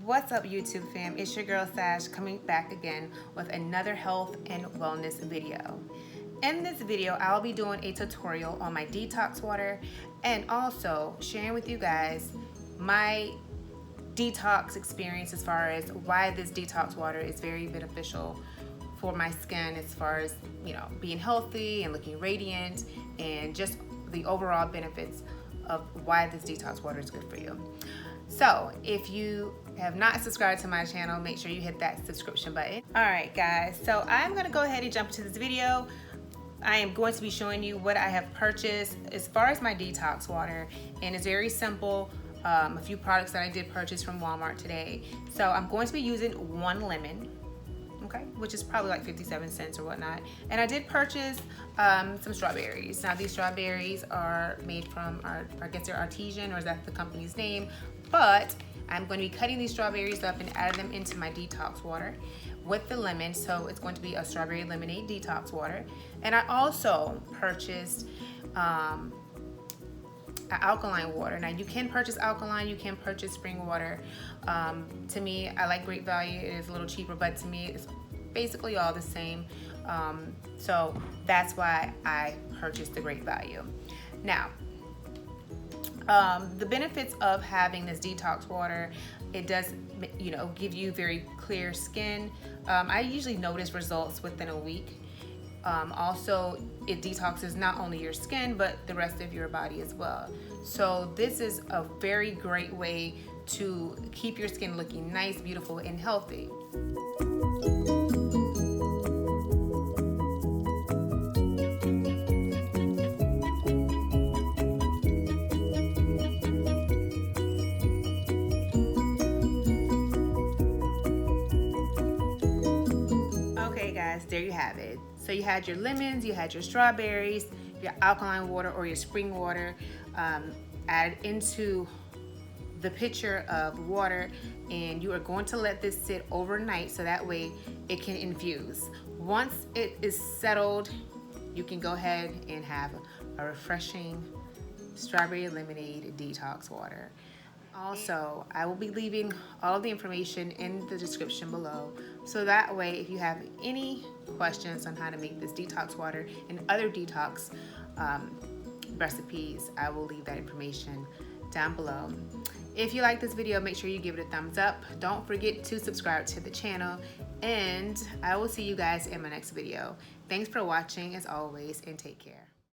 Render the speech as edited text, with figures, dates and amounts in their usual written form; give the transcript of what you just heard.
What's up, YouTube fam? It's your girl Sach coming back again with another health and wellness video. In this video, I'll be doing a tutorial on my detox water and also sharing with you guys my detox experience as far as why this detox water is very beneficial for my skin as far as, being healthy and looking radiant, and just the overall benefits of why this detox water is good for you. So if you have not subscribed to my channel, make sure you hit that subscription button. All right, guys, so I'm gonna go ahead and jump into this video. I am going to be showing you what I have purchased as far as my detox water, and it's very simple. A few products that I did purchase from Walmart today. So I'm going to be using one lemon, okay, which is probably like 57 cents or whatnot. And I did purchase some strawberries. Now these strawberries are made from, I guess they're artesian, or is that the company's name? But I'm going to be cutting these strawberries up and adding them into my detox water with the lemon. So it's going to be a strawberry lemonade detox water. And I also purchased alkaline water. Now you can purchase alkaline, you can purchase spring water. To me, I like Great Value. It is a little cheaper, but to me it's basically all the same. So that's why I purchased the Great Value. Now, the benefits of having this detox water, it does, give you very clear skin. I usually notice results within a week. Also, it detoxes not only your skin, but the rest of your body as well. So this is a very great way to keep your skin looking nice, beautiful, and healthy. Okay guys, there you have it. So you had your lemons, you had your strawberries, your alkaline water or your spring water added into the pitcher of water, and you are going to let this sit overnight so that way it can infuse. Once it is settled, you can go ahead and have a refreshing strawberry lemonade detox water. Also, I will be leaving all of the information in the description below, so that way if you have any questions on how to make this detox water and other detox recipes, I will leave that information down below. If you like this video, make sure you give it a thumbs up. Don't forget to subscribe to the channel, and I will see you guys in my next video. Thanks for watching as always, and take care.